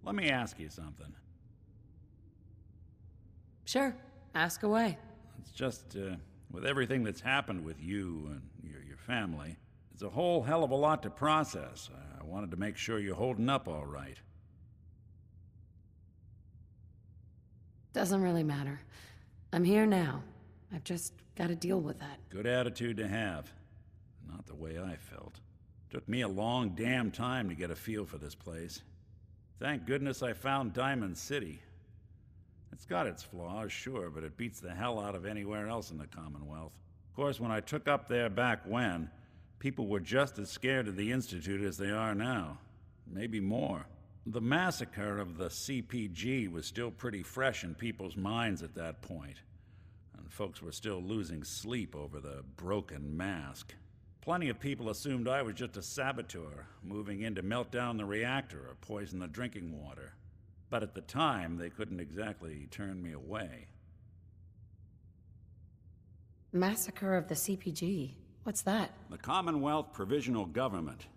Let me ask you something. Sure, ask away. It's just, with everything that's happened with you and your family, it's a whole hell of a lot to process. I wanted to make sure you're holding up all right. Doesn't really matter. I'm here now. I've just got to deal with that. Good attitude to have. Not the way I felt. Took me a long damn time to get a feel for this place. Thank goodness I found Diamond City. It's got its flaws, sure, but it beats the hell out of anywhere else in the Commonwealth. Of course, when I took up there back when, people were just as scared of the Institute as they are now. Maybe more. The massacre of the CPG was still pretty fresh in people's minds at that point, and folks were still losing sleep over the broken mask. Plenty of people assumed I was just a saboteur, moving in to melt down the reactor or poison the drinking water. But at the time, they couldn't exactly turn me away. Massacre of the CPG. What's that? The Commonwealth Provisional Government.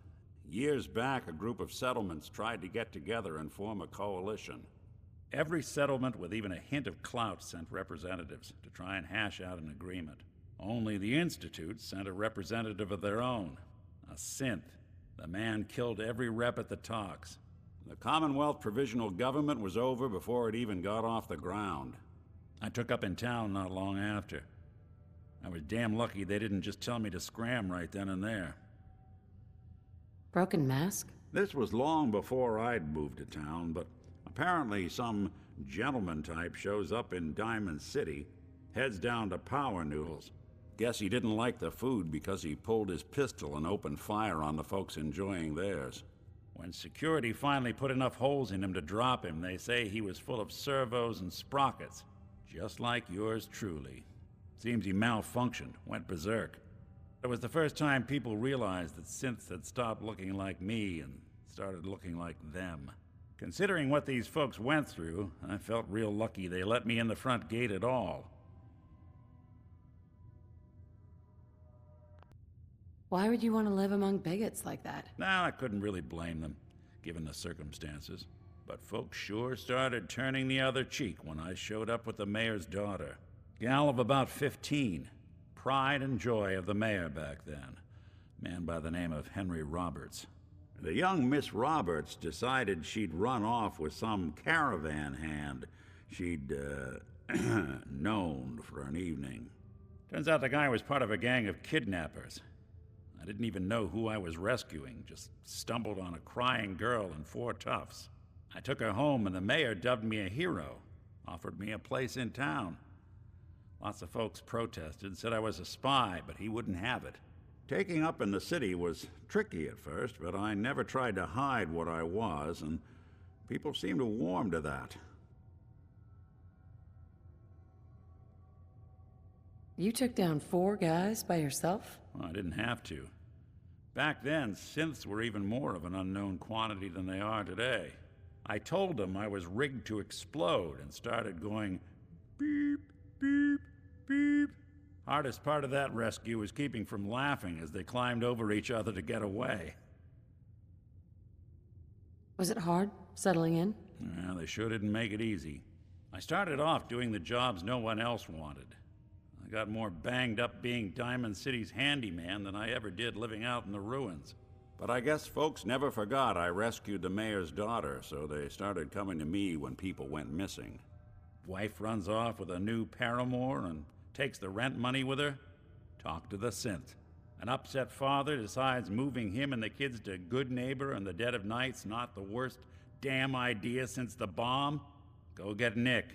Years back, a group of settlements tried to get together and form a coalition. Every settlement with even a hint of clout sent representatives to try and hash out an agreement. Only the Institute sent a representative of their own, a synth. The man killed every rep at the talks. The Commonwealth Provisional Government was over before it even got off the ground. I took up in town not long after. I was damn lucky they didn't just tell me to scram right then and there. Broken mask? This was long before I'd moved to town, but apparently some gentleman type shows up in Diamond City, heads down to Power Noodles. Guess he didn't like the food because he pulled his pistol and opened fire on the folks enjoying theirs. When security finally put enough holes in him to drop him, they say he was full of servos and sprockets, just like yours truly. Seems he malfunctioned, went berserk. It was the first time people realized that synths had stopped looking like me and started looking like them. Considering what these folks went through, I felt real lucky they let me in the front gate at all. Why would you want to live among bigots like that? Now, I couldn't really blame them, given the circumstances. But folks sure started turning the other cheek when I showed up with the mayor's daughter. Gal of about 15. Pride and joy of the mayor back then. Man by the name of Henry Roberts. The young Miss Roberts decided she'd run off with some caravan hand she'd, known for an evening. Turns out the guy was part of a gang of kidnappers. I didn't even know who I was rescuing, just stumbled on a crying girl and 4 toughs. I took her home and the mayor dubbed me a hero, offered me a place in town. Lots of folks protested, said I was a spy, but he wouldn't have it. Taking up in the city was tricky at first, but I never tried to hide what I was, and people seemed to warm to that. You took down 4 guys by yourself? Well, I didn't have to. Back then, synths were even more of an unknown quantity than they are today. I told them I was rigged to explode and started going beep, beep, beep. Hardest part of that rescue was keeping from laughing as they climbed over each other to get away. Was it hard, settling in? Well, they sure didn't make it easy. I started off doing the jobs no one else wanted. I got more banged up being Diamond City's handyman than I ever did living out in the ruins. But I guess folks never forgot I rescued the mayor's daughter, so they started coming to me when people went missing. Wife runs off with a new paramour and takes the rent money with her. Talk to the synth. An upset father decides moving him and the kids to Good Neighbor in the dead of night's not the worst damn idea since the bomb. Go get Nick.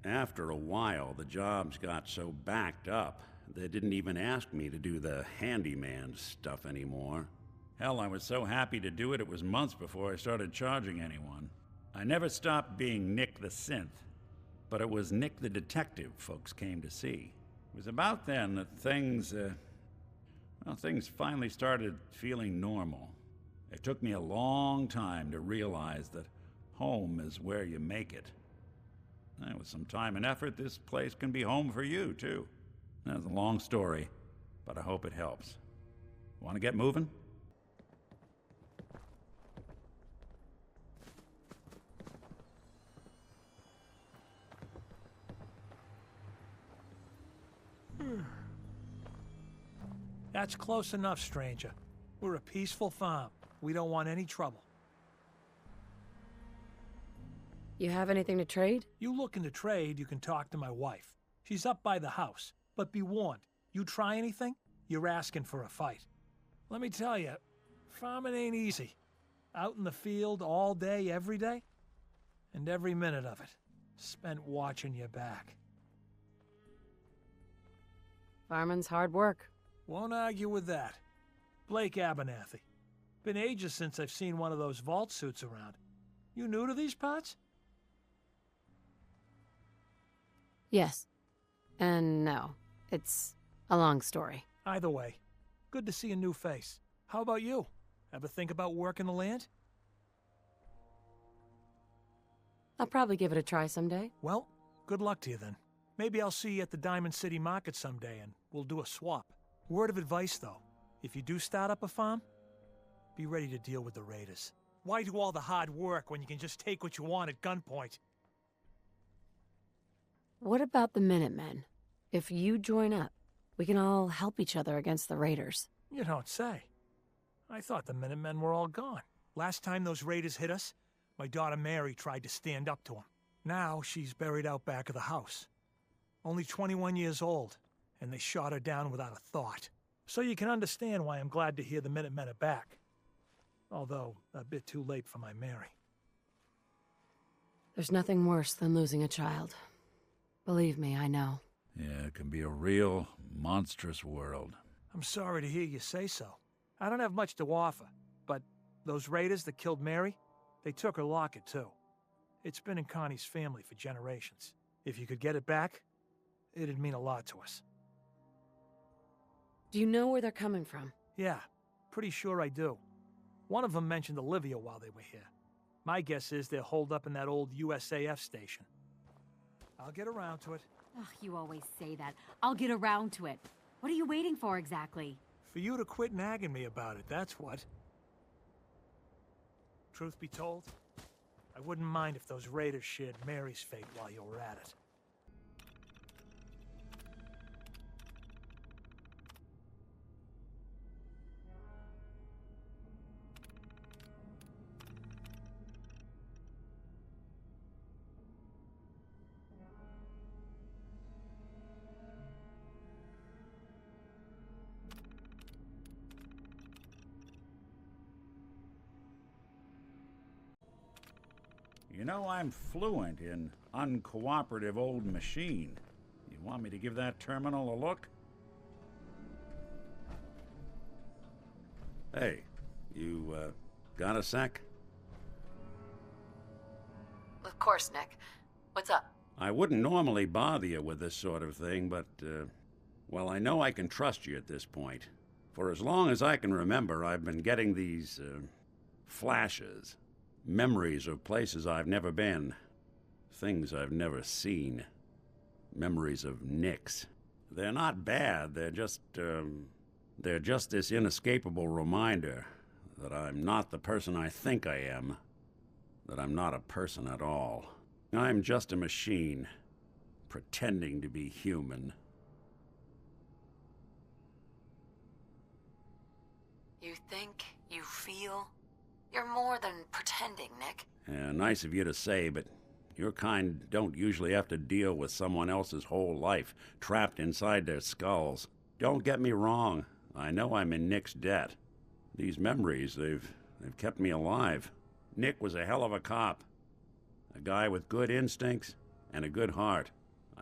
After a while, the jobs got so backed up, they didn't even ask me to do the handyman stuff anymore. Hell, I was so happy to do it, it was months before I started charging anyone. I never stopped being Nick the Synth, but it was Nick the Detective folks came to see. It was about then that things finally started feeling normal. It took me a long time to realize that home is where you make it. And with some time and effort, this place can be home for you, too. That's a long story, but I hope it helps. Want to get moving? That's close enough, stranger. We're a peaceful farm. We don't want any trouble. You have anything to trade? You looking to trade, you can talk to my wife. She's up by the house. But be warned, you try anything, you're asking for a fight. Let me tell you, farming ain't easy. Out in the field all day, every day. And every minute of it, spent watching your back. Farming's hard work. Won't argue with that. Blake Abernathy. Been ages since I've seen one of those vault suits around. You new to these parts? Yes. And no. It's a long story. Either way, good to see a new face. How about you? Ever think about working the land? I'll probably give it a try someday. Well, good luck to you then. Maybe I'll see you at the Diamond City Market someday and we'll do a swap. Word of advice though, if you do start up a farm, be ready to deal with the raiders. Why do all the hard work when you can just take what you want at gunpoint? What about the Minutemen? If you join up, we can all help each other against the raiders. You don't say. I thought the Minutemen were all gone. Last time those raiders hit us, my daughter Mary tried to stand up to them. Now she's buried out back of the house. Only 21 years old, and they shot her down without a thought. So you can understand why I'm glad to hear the Minutemen are back. Although, a bit too late for my Mary. There's nothing worse than losing a child. Believe me, I know. Yeah, it can be a real, monstrous world. I'm sorry to hear you say so. I don't have much to offer, but those raiders that killed Mary, they took her locket too. It's been in Connie's family for generations. If you could get it back, it'd mean a lot to us. Do you know where they're coming from? Yeah, pretty sure I do. One of them mentioned Olivia while they were here. My guess is they're holed up in that old USAF station. I'll get around to it. Ugh, you always say that. I'll get around to it. What are you waiting for exactly? For you to quit nagging me about it, that's what. Truth be told, I wouldn't mind if those raiders shared Mary's fate while you were at it. You know, I'm fluent in uncooperative old machine. You want me to give that terminal a look? Hey, you, got a sec? Of course, Nick. What's up? I wouldn't normally bother you with this sort of thing, but, well, I know I can trust you at this point. For as long as I can remember, I've been getting these, flashes. Memories of places I've never been. Things I've never seen. Memories of Nicks. They're not bad, they're just this inescapable reminder that I'm not the person I think I am. That I'm not a person at all. I'm just a machine, pretending to be human. You think, you feel... You're more than pretending, Nick. Yeah, nice of you to say, but your kind don't usually have to deal with someone else's whole life trapped inside their skulls. Don't get me wrong. I know I'm in Nick's debt. These memories, they've kept me alive. Nick was a hell of a cop. A guy with good instincts and a good heart.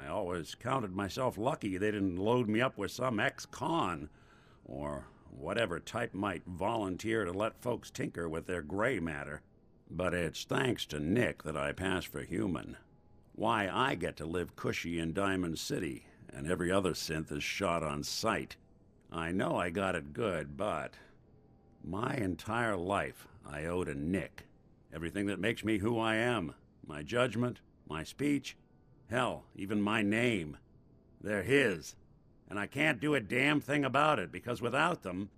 I always counted myself lucky they didn't load me up with some ex-con or whatever type might volunteer to let folks tinker with their gray matter. But it's thanks to Nick that I pass for human. Why I get to live cushy in Diamond City, and every other synth is shot on sight. I know I got it good, but my entire life I owe to Nick. Everything that makes me who I am. My judgment, my speech, hell, even my name. They're his. And I can't do a damn thing about it, because without them,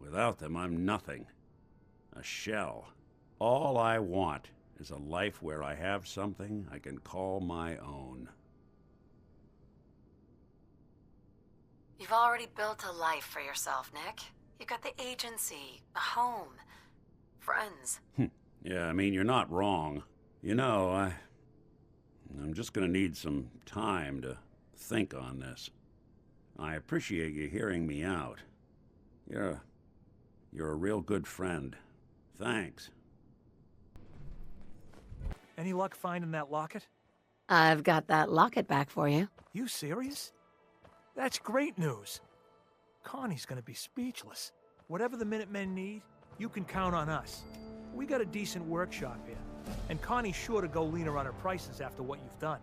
I'm nothing. A shell. All I want is a life where I have something I can call my own. You You've already built a life for yourself, Nick. You've got the agency, a home, friends. Yeah, I mean, you're not wrong. You know, I'm just gonna need some time to think on this. I appreciate you hearing me out. You're a real good friend. Thanks. Any luck finding that locket? I've got that locket back for you. You serious? That's great news. Connie's gonna be speechless. Whatever the Minutemen need, you can count on us. We got a decent workshop here, and Connie's sure to go leaner on her prices after what you've done.